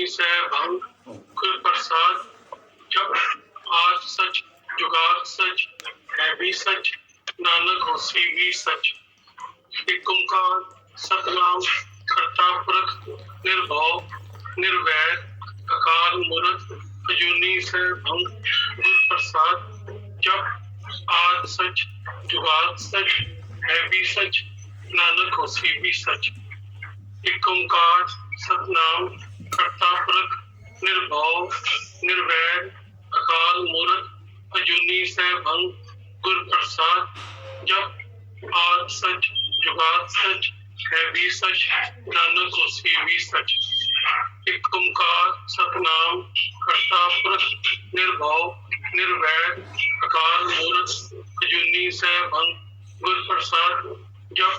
भंग गुर प्रसाद जब आज सच जुगाड़ सच है भी सच नानक होसी भी सच। एक ओंकार सतनाम करता पुरख निर्भव निर्वैर अकाल मूर्त अजूनी से भंग गुर प्रसाद जब आज सच जुगाड़ सच है भी सच नानक होसी भी सच। एक ओंकार सतनाम करता पुरख निर्भव निर्वैर अकाल मूर्त अजूनी से भंग गुर प्रसाद जब आज सच जुगाड़ सच है भी सच नानक होसी भी सच। एक ओंकार सतनाम करता पुरख निर्भव निर्वैर अकाल मूर्त अजूनी से भंग गुर प्रसाद जब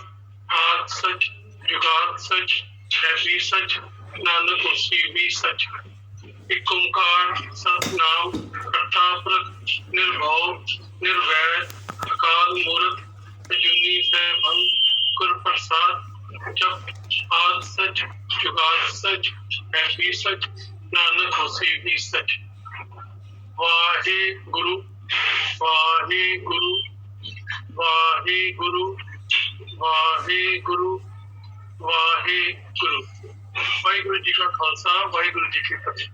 आज सच जुगाड़ सच है भी सच नानक होसी भी सच। एक ओंकार सतनाम करता पुरख निर्भव निर्वैर अकाल मूर्त अजूनी से भंग गुर प्रसाद जब आज सच जुगाड़ सच है भी सच नानक होसी भी सच। वाहे गुरु वाहे गुरु वाहे गुरु वाहे गुरु वाहे गुरु। वाहिगुरु जी का खालसा वाहिगुरु जी की फतेह।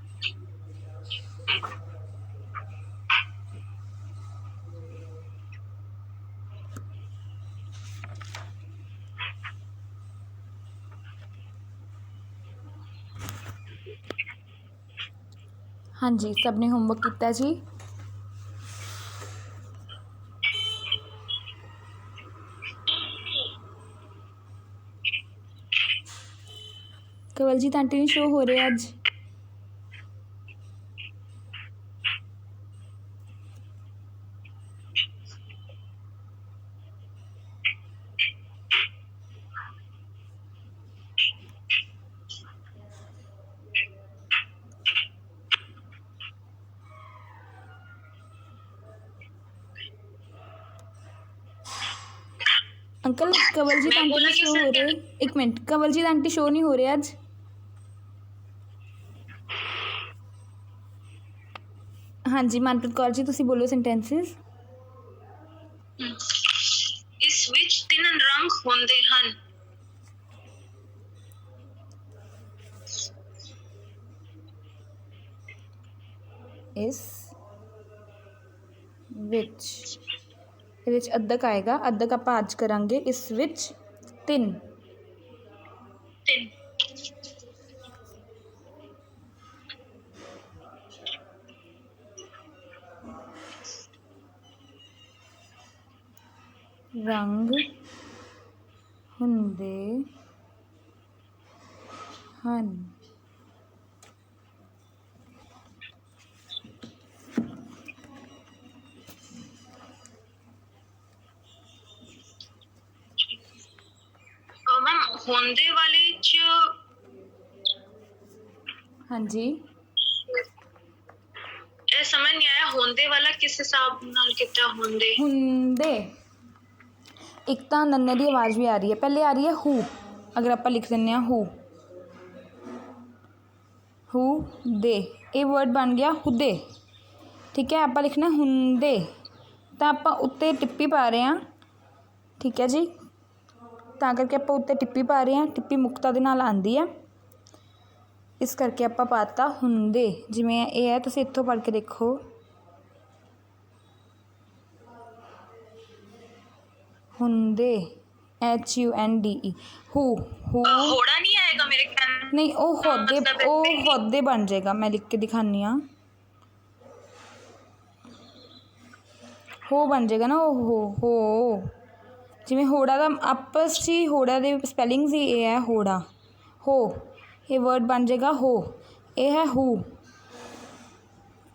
हाँ जी, सब ने होमवर्क किया जी। कवल जी आंटी नहीं शो हो रहे अज। अंकल कवल जी आंटी नहीं शो हो रहे। एक मिनट, कवल जी आंटी शो नहीं हो रहे अज। हाँ जी मनप्रीत कौर जी तुसी बोलो सेंटेंसेस। इस विच तीन रंग होंदे हन। इस विच ਇਹਦੇ ਵਿੱਚ ਅੱਧਕ ਆਏਗਾ। ਅੱਧਕ ਆਪਾਂ ਅੱਜ ਕਰਾਂਗੇ। ਇਸ ਵਿੱਚ ਤਿੰਨ ਰੰਗ ਹੁੰਦੇ ਹਨ। मैम होंदे वाले च हाँ जी ਇਹ ਸਮਝ ਨਹੀਂ ਆਇਆ ਹੋਂਦੇ ਵਾਲਾ ਕਿਸ ਹਿਸਾਬ ਨਾਲ ਕੀਤਾ ਹੁੰਦੇ। ਹੁੰਦੇ ਇੱਕ ਤਾਂ ਨੰਨੇ ਦੀ ਆਵਾਜ਼ ਵੀ ਆ ਰਹੀ ਹੈ। ਪਹਿਲੇ ਆ ਰਹੀ ਹੈ ਹੂ। ਅਗਰ ਆਪਾਂ ਲਿਖ ਦਿੰਦੇ ਹਾਂ ਹੂ ਹੂ ਦੇ ਇਹ ਵਰਡ ਬਣ ਗਿਆ ਹੁਦੇ। ਠੀਕ ਹੈ, ਆਪਾਂ ਲਿਖਣਾ ਹੁੰਦੇ ਤਾਂ ਆਪਾਂ ਉੱਤੇ ਟਿੱਪੀ ਪਾ ਰਹੇ ਹਾਂ। ਠੀਕ ਹੈ ਜੀ, ਤਾਂ ਕਰਕੇ ਆਪਾਂ ਉੱਤੇ ਟਿੱਪੀ ਪਾ ਰਹੇ ਹਾਂ। ਟਿੱਪੀ ਮੁਕਤਾ ਦੇ ਨਾਲ ਆਉਂਦੀ ਹੈ, ਇਸ ਕਰਕੇ ਆਪਾਂ ਪਾਤਾ ਹੁੰਦੇ। ਜਿਵੇਂ ਇਹ ਹੈ, ਤੁਸੀਂ ਇੱਥੋਂ ਪੜ੍ਹ ਕੇ ਦੇਖੋ। ਹੁੰਦੇ HUNDE ਹੂ ਹੂ। ਹੋੜਾ ਨਹੀਂ ਆਏਗਾ ਮੇਰੇ ਖਿਆਲ। ਨਹੀਂ ਉਹ ਹੋਦੇ ਬਣ ਜਾਏਗਾ। ਮੈਂ ਲਿਖ ਕੇ ਦਿਖਾਉਂਦੀ ਹਾਂ। ਹੋ ਬਣ ਜਾਏਗਾ ਨਾ ਉਹ ਹੋ। ਜਿਵੇਂ ਹੋੜਾ ਦਾ ਆਪਸ 'ਚ ਹੀ ਹੋੜਾ ਦੇ ਸਪੈਲਿੰਗਸ ਹੀ ਇਹ ਹੈ ਹੋੜਾ ਹੋ। ਇਹ ਵਰਡ ਬਣ ਜਾਏਗਾ ਹੋ। ਇਹ ਹੈ ਹੂ।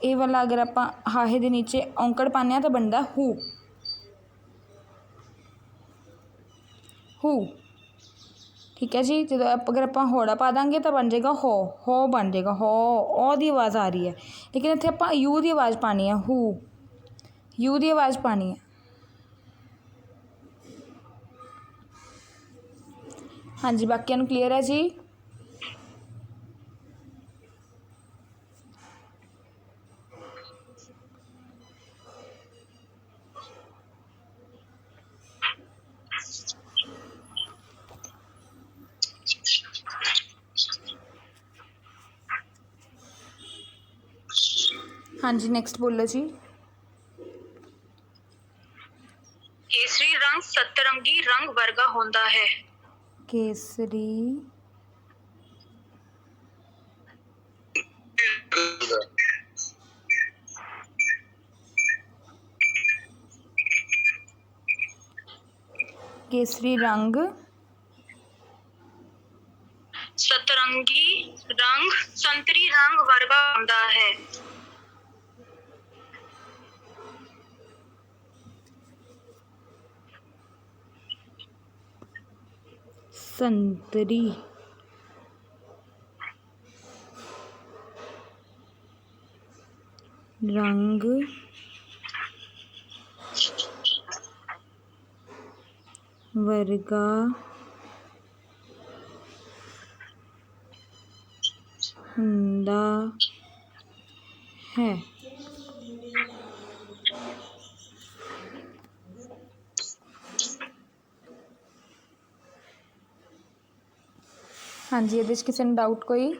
ਇਹ ਵਾਲਾ ਅਗਰ ਆਪਾਂ ਹਾਹੇ ਦੇ ਨੀਚੇ ਔਂਕੜ ਪਾਉਂਦੇ ਹਾਂ ਤਾਂ ਬਣਦਾ ਹੂ ਹੂ। ਠੀਕ ਹੈ ਜੀ, ਜਦੋਂ ਅਗਰ ਆਪਾਂ ਹੋੜਾ ਪਾ ਦਾਂਗੇ ਤਾਂ ਬਣ ਜਾਏਗਾ ਹੋ ਬਣ ਜਾਏਗਾ ਹੋ। ਉਹ ਦੀ ਆਵਾਜ਼ ਆ ਰਹੀ ਹੈ, ਲੇਕਿਨ ਇੱਥੇ ਆਪਾਂ ਯੂ ਦੀ ਆਵਾਜ਼ ਪਾਉਣੀ ਹੈ। ਹੂ ਯੂ ਦੀ ਆਵਾਜ਼ ਪਾਉਣੀ ਹੈ। ਹਾਂਜੀ ਬਾਕੀਆਂ ਨੂੰ ਕਲੀਅਰ ਹੈ ਜੀ। हाँ जी नेक्स्ट बोलो जी। केसरी रंग सतरंगी रंग वर्गा होता है। केसरी केसरी रंग सतरंगी रंग संतरी रंग वर्गा होता है। संतरी रंग वर्गा ਹੁੰਦਾ है। हाँ जी ਇਹਦੇ 'ਚ ਕਿਸੇ ਨੂੰ ਡਾਊਟ ਕੋਈ?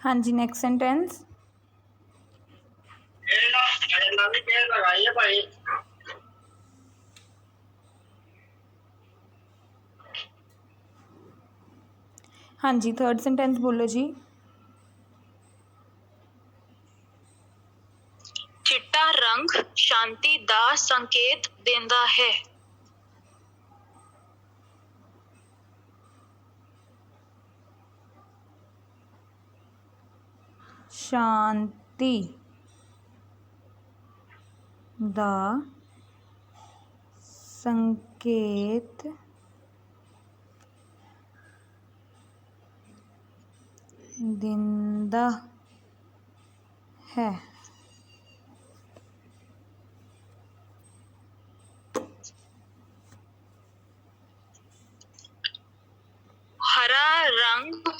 हाँ जी नेक्स्ट सेंटेंस। हाँ जी थर्ड सेंटेंस बोलो जी। चिट्टा रंग शांति दा संकेत देता है। शांति दा संकेत दिंदा है। हरा रंग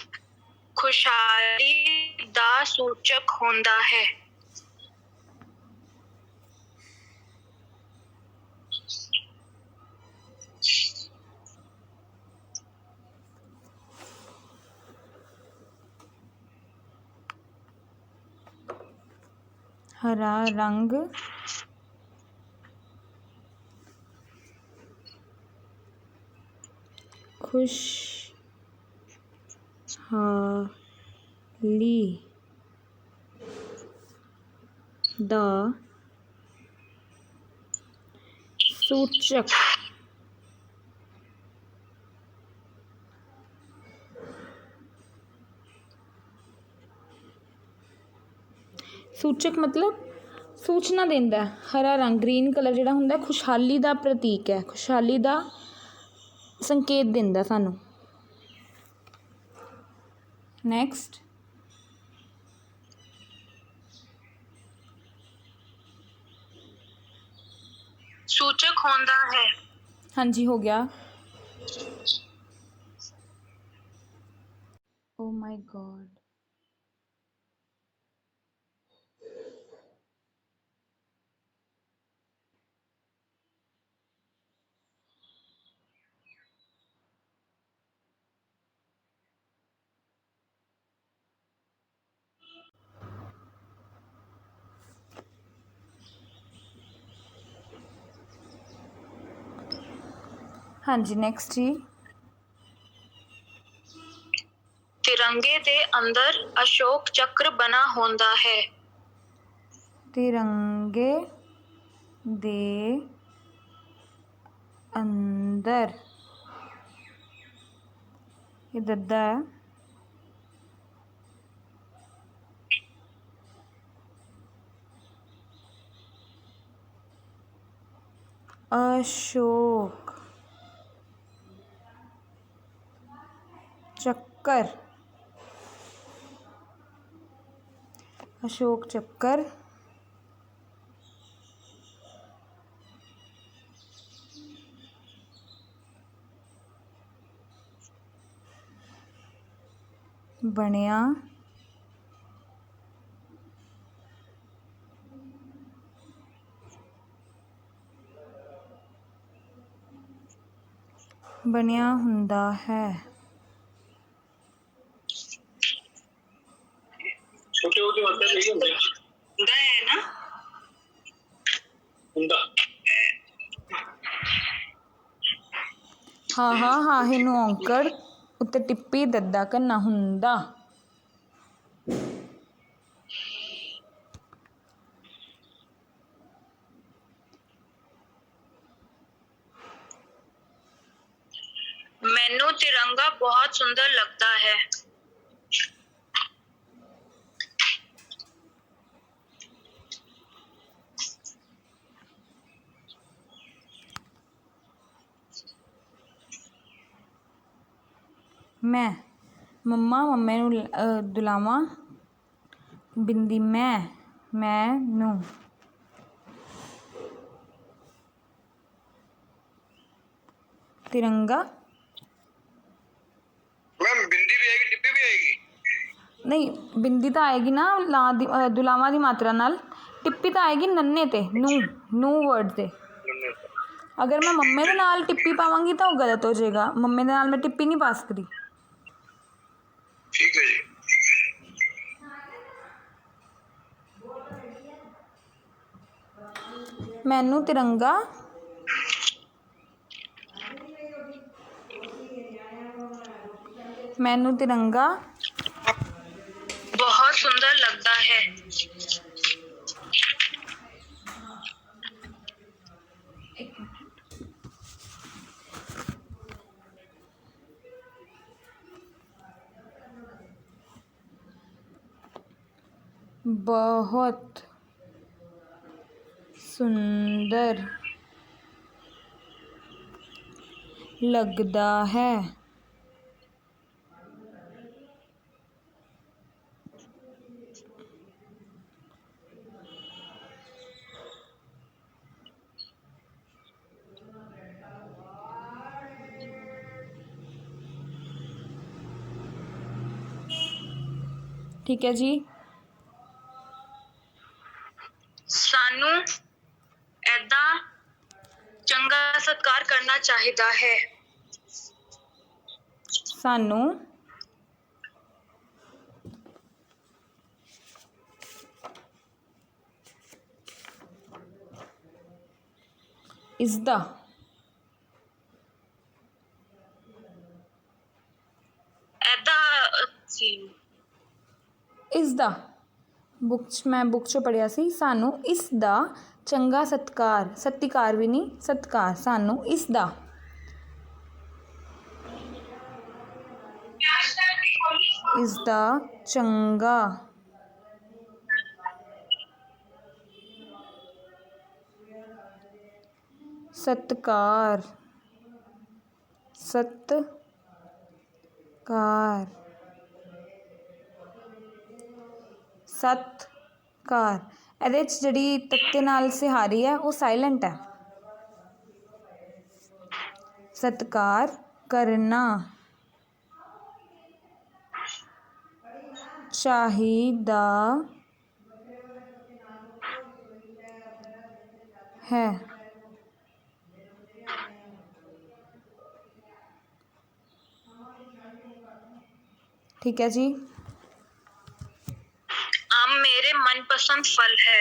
खुशहाली दा सूचक होता है। हरा रंग खुशहाली दा सूचक सूचक मतलब सूचना देंदा है। हरा रंग ग्रीन कलर जिहड़ा हुंदा खुशहाली दा प्रतीक है, खुशहाली दा संकेत दिंदा सानू। नेक्स्ट सूचक होता है। हाँ जी हो गया। ओ माय गॉड हाँ जी नेक्स्ट जी। तिरंगे दे अंदर अशोक चक्र बना होता है। तिरंगे दे अंदर ये दद्दा है। अशोक चक्कर अशोक चक्र ਬਣਿਆ ਹੁੰਦਾ ਹੈ। छोटे छोटे मतलब नहीं होंगे ਹੁੰਦਾ ਹੈ ਨਾ। ਹੁੰਦਾ ਹਾਹੇ ਨੂੰ ਔਂਕੜ ਉੱਤੇ ਟਿੱਪੀ ਦੱਦਾ ਕਰਨਾ ਹੁੰਦਾ। ਮੈਨੂੰ ਤਿਰੰਗਾ ਬਹੁਤ ਸੁੰਦਰ ਲੱਗਦਾ ਹੈ। ਮੈਂ ਮੰਮੇ ਨੂੰ ਦੁਲਾਵਾਂ ਬਿੰਦੀ ਮੈਂ ਨੂੰ तिरंगा मैम बिंदी भी आएगी टिप्पी भी आएगी नहीं बिंदी तो आएगी ना ला दी दुलावां दी मात्रा नाल टिप्पी तो आएगी नन्ने ते नू वर्ड ते अगर मैं मम्मे दे नाल टिप्पी पावांगी तो गलत हो जाएगा मम्मे दे नाल मैं टिप्पी नहीं पा सकती ठीक है जी मैनू तिरंगा बहुत सुंदर लगता है। बहुत सुंदर लगता है। ठीक है जी सानू ऐदा चंगा सत्कार करना चाहिदा है। सानू इसदा ऐदा इसदा मैं बुक चो पढ़िया सी सानू इसदा चंगा सत्कार भी नहीं सत्कार सानू इसदा चंगा सत्कार ਇਹਦੇ 'ਚ ਜਿਹੜੀ ਤੱਤੇ ਨਾਲ ਸਿਹਾਰੀ ਹੈ ਉਹ ਸਾਇਲੈਂਟ ਹੈ ਸਤਿਕਾਰ ਕਰਨਾ ਚਾਹੀਦਾ है ठीक है जी आम मेरे मनपसंद फल है।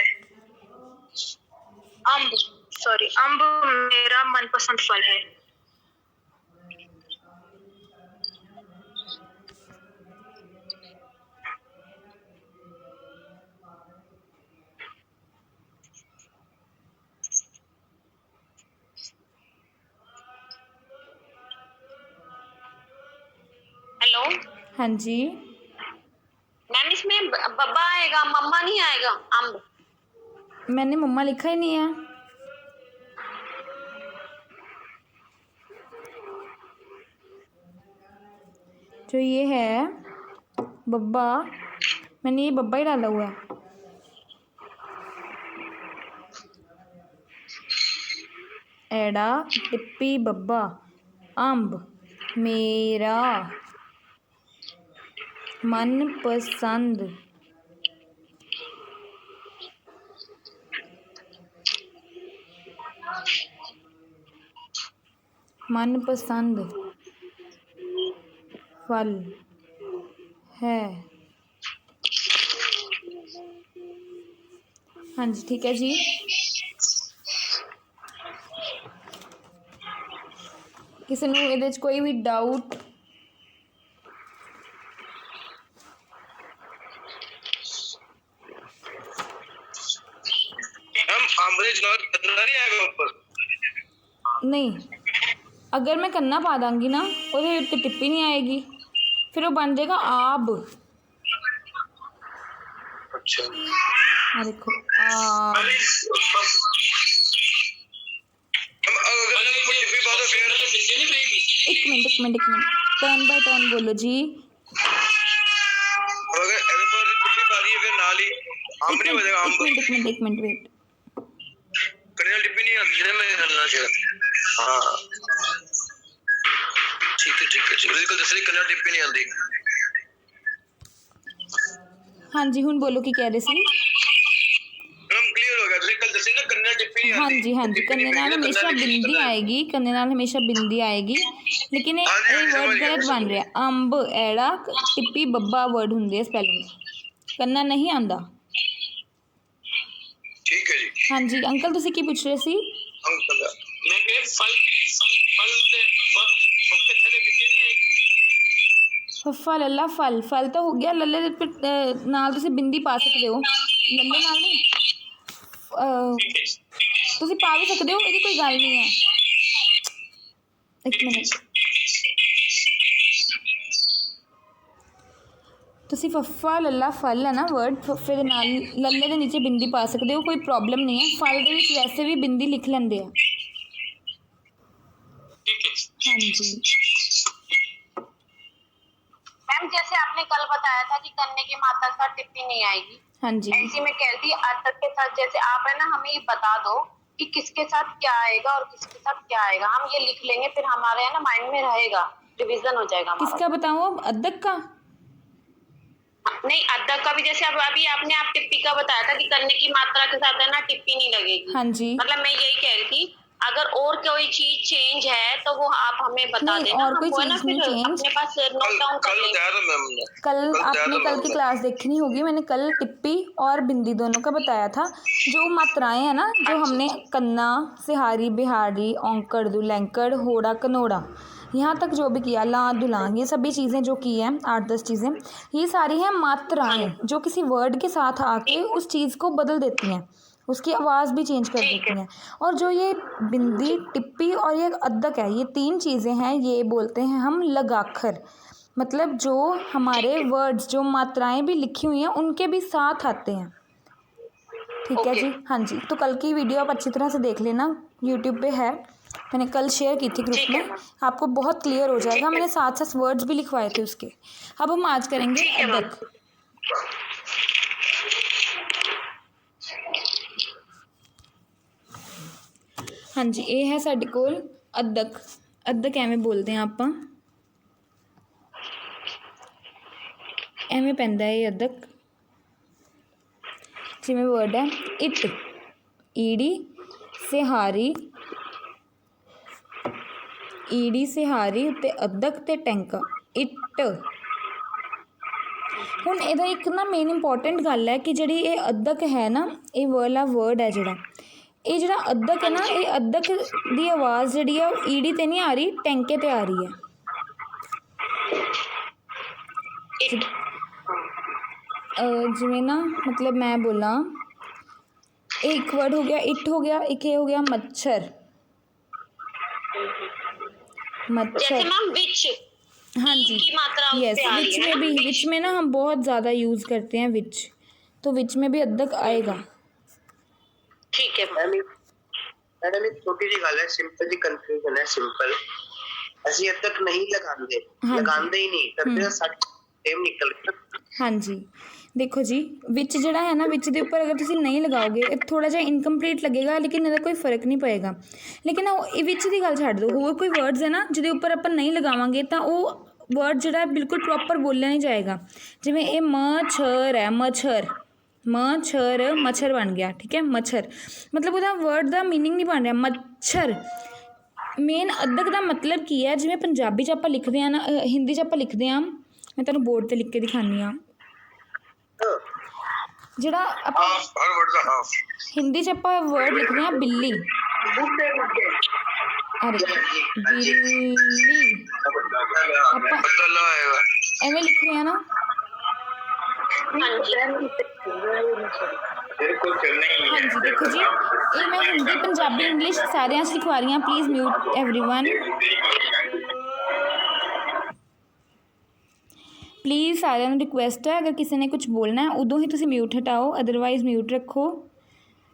अम्ब मेरा मनपसंद फल है। हेलो हाँ जी मैम इसमें बब्बा आएगा मम्मा नहीं आएगा। अम्ब मैंने मम्मा लिखा ही नहीं है जो ये है बब्बा मैंने ये बब्बा ही डाला हुआ है एड़ा टिप्पी बब्बा अंब मेरा मनपसंद फल है। हाँ जी ठीक है जी। किसी ਨੂੰ ਇਹਦੇ 'ਚ ਕੋਈ ਵੀ ਡਾਊਟ? नहीं, अगर मैं कन्ना पा दांगी ना ਉਹਦੇ ਉੱਤੇ ਟਿੱਪੀ नहीं आएगी, फिर वो बन जाएगा आब। अच्छा हाँ देखो आब। एक मिनट टर्न बाय टर्न बोलो जी। अगर ऐसे पर टिप्पी पा रही है फिर नाल ही अंब नहीं हो जाएगा। अंब एक मिनट वेट। कन्ने टिप्पी नहीं आती है मैं करना चाहिए। हाँ ठीक है बिल्कुल दूसरी कन्ने टिप्पी नहीं आती। हाँ जी हुन बोलो की कह रहे सी? हम क्लियर हो गया। तुझे कल दसे ना कन्ने टिप्पी नहीं हाँ आती। जी कन्ने नाल हमेशा बिंदी आएगी, कन्ने नाल हमेशा बिंदी आएगी, लेकिन ये वर्ड गलत बन रहा है। अंब एड़ा टिप्पी बब्बा वर्ड होंगे स्पैलिंग, कन्ना नहीं आंदा। ठीक है जी। हाँ जी अंकल तुसी की पूछ रहे सी? अंकल मैं कह फल दे उसके थले बिके नहीं आएगी। फफ्फा लल्ला फल, फल तो हो गया, लल्ले दे पे नाल तुसी बिंदी पा सकते हो, लल्ले नाल नहीं तुसी पा भी सकते हो, ਇਹਦੀ कोई गल नहीं है। एक मिनट तुसी फफ्फा लल्ला फल है ना वर्ड, फफ्फे दे नाल लल्ले दे नीचे बिंदी पा सकते हो, कोई प्रॉब्लम नहीं है। फल दे विच वैसे भी बिंदी लिख लेंदे हैं। हाँ जी मैम जैसे आपने कल बताया था कि कन्ने की मात्रा के साथ टिप्पी नहीं आएगी, हाँ जी ऐसी मैं कहती अदरक के साथ जैसे आप है ना हमें ये बता दो कि किसके साथ क्या आएगा और किसके साथ क्या आएगा, हम ये लिख लेंगे फिर हमारे है ना माइंड में रहेगा, रिवीजन हो जाएगा हमारा। किसका बताऊँ अब? अदरक का? नहीं अदरक का भी जैसे अब अभी आपने आप टिप्पी का बताया था कि कन्ने की मात्रा के साथ है ना टिप्पी नहीं लगेगी। हाँ जी मतलब मैं यही कह रही थी अगर और कोई चीज चेंज है तो वो आप हमें बता नहीं, देना, और कोई हमको है ना चीज नहीं फिर change। अपने पास नोट डाउन कर कल लेंगे। बताया था मैम ने। कल आपने कल की क्लास देखनी होगी, मैंने कल टिप्पी और बिंदी दोनों का बताया था। जो मात्राएं हैं ना, जो हमने कन्ना सिहारी बिहारी औंकड़ दुलैंकड़ होड़ा कनोड़ा यहाँ तक जो भी किया, ला दुलांग, ये सभी चीज़ें जो की हैं 8-10 चीज़ें, ये सारी हैं मात्राएं जो किसी वर्ड के साथ आके उस चीज़ को बदल देती हैं, उसकी आवाज़ भी चेंज कर देती हैं। और जो ये बिंदी टिप्पी और ये अदरक है, ये 3 चीज़ें हैं, ये बोलते हैं हम लगाखर। मतलब जो हमारे वर्ड्स जो मात्राएं भी लिखी हुई हैं उनके भी साथ आते हैं। ठीक है जी। हाँ जी तो कल की वीडियो आप अच्छी तरह से देख लेना, यूट्यूब पे है, मैंने कल शेयर की थी ग्रुप में, आपको बहुत क्लियर हो जाएगा। मैंने साथ वर्ड्स भी लिखवाए थे उसके। अब हम आज करेंगे अदरक। हाँ जी ये है साडे कोल अदरक। अदरक एवें बोलते हैं आपां, एवें पैंदा है अदरक। जिवें वर्ड है इट, ईड़ी सिहारी उत्ते अदरक ते टैंका, इट। हुण इहदा एक ना मेन इंपॉर्टेंट गल है कि जिहड़ी ये अदरक है ना, ये वाला वर्ड है जिहड़ा, ये जिहड़ा अदरक है ना, ये अदरक दी आवाज़ जिहड़ी है ईड़ी ते नहीं आ रही, टैंके ते आ रही है। जिवें ना मतलब मैं बोला, एक वर्ड हो गया इट हो गया, एक ये हो गया मच्छर। जैसे मैम विच, हाँ जी यस, विच में भी, विच में ना हम बहुत ज़्यादा यूज़ करते हैं विच, तो विच में भी अदरक आएगा। ठीक है मैडम एक छोटी सी गल है, सिंपल जी कंफ्यूजन है, सिंपल ਅਸੀਂ अदरक नहीं लगांदे, लगांदे ही नहीं, करते हैं सट सेम निकल गया। हाँ जी देखो जी विच ਜਿਹੜਾ ਹੈ ਨਾ ਵਿੱਚ ਦੇ ਉੱਪਰ ਅਗਰ ਤੁਸੀਂ ਨਹੀਂ ਲਗਾਓਗੇ ਇਹ ਥੋੜਾ ਜਿਹਾ ਇਨਕੰਪਲੀਟ ਲੱਗੇਗਾ ਲੇਕਿਨ ਇਹਦਾ ਕੋਈ ਫਰਕ ਨਹੀਂ ਪਏਗਾ। ਲੇਕਿਨ ਇਹ ਵਿੱਚ ਦੀ ਗੱਲ ਛੱਡ ਦਿਓ ਹੋਰ ਕੋਈ ਵਰਡਸ ਹੈ ਨਾ ਜਿਹਦੇ ਉੱਪਰ ਆਪਾਂ ਨਹੀਂ ਲਗਾਵਾਂਗੇ ਤਾਂ ਉਹ ਵਰਡ ਜਿਹੜਾ ਬਿਲਕੁਲ ਪ੍ਰੋਪਰ ਬੋਲਿਆ ਨਹੀਂ ਜਾਏਗਾ। ਜਿਵੇਂ ਇਹ ਮੱਛਰ ਹੈ ਮੱਛਰ ਮੱਛਰ ਬਣ ਗਿਆ ਠੀਕ ਹੈ ਮੱਛਰ ਮਤਲਬ ਉਹਦਾ ਵਰਡ ਦਾ ਮੀਨਿੰਗ ਨਹੀਂ ਬਣ ਰਿਹਾ ਮੱਛਰ। ਮੇਨ ਅੱਧਕ ਦਾ ਮਤਲਬ ਕੀ ਹੈ ਜਿਵੇਂ ਪੰਜਾਬੀ 'ਚ ਆਪਾਂ ਲਿਖਦੇ ਹਾਂ ਨਾ ਹਿੰਦੀ 'ਚ ਆਪਾਂ ਲਿਖਦੇ ਹਾਂ ਮੈਂ ਤੁਹਾਨੂੰ ਬੋਰਡ 'ਤੇ ਲਿਖ ਕੇ ਦਿਖਾਉਂਦੀ ਹਾਂ ਜਿਹੜਾ ਆਪਾਂ हर वर्ड का हाफ। ਹਿੰਦੀ 'ਚ ਆਪਾਂ ਵਰਡ ਲਿਖਦੇ ਹਾਂ ਬਿੱਲੀ ਅਰੇ ਬਿੱਲੀ ਆਪਾਂ बदला आएगा। ਐਵੇਂ ਲਿਖ ਰਹੇ ਹਾਂ ਨਾ ਹਾਂਜੀ ਦੇਖੋ ਜੀ ਇਹ ਮੈਂ ਹਿੰਦੀ ਪੰਜਾਬੀ ਇੰਗਲਿਸ਼ ਸਾਰਿਆਂ 'ਚ ਲਿਖਵਾ ਰਹੀ ਹਾਂ ਪਲੀਜ਼ ਮਿਊਟ एवरीवन ਪਲੀਜ਼ ਸਾਰਿਆਂ ਨੂੰ ਰਿਕੁਐਸਟ ਹੈ ਅਗਰ ਕਿਸੇ ਨੇ ਕੁਝ ਬੋਲਣਾ ਹੈ ਉਦੋਂ ਹੀ ਤੁਸੀਂ ਮਿਊਟ ਹਟਾਓ ਅਦਰਵਾਈਜ਼ ਮਿਊਟ ਰੱਖੋ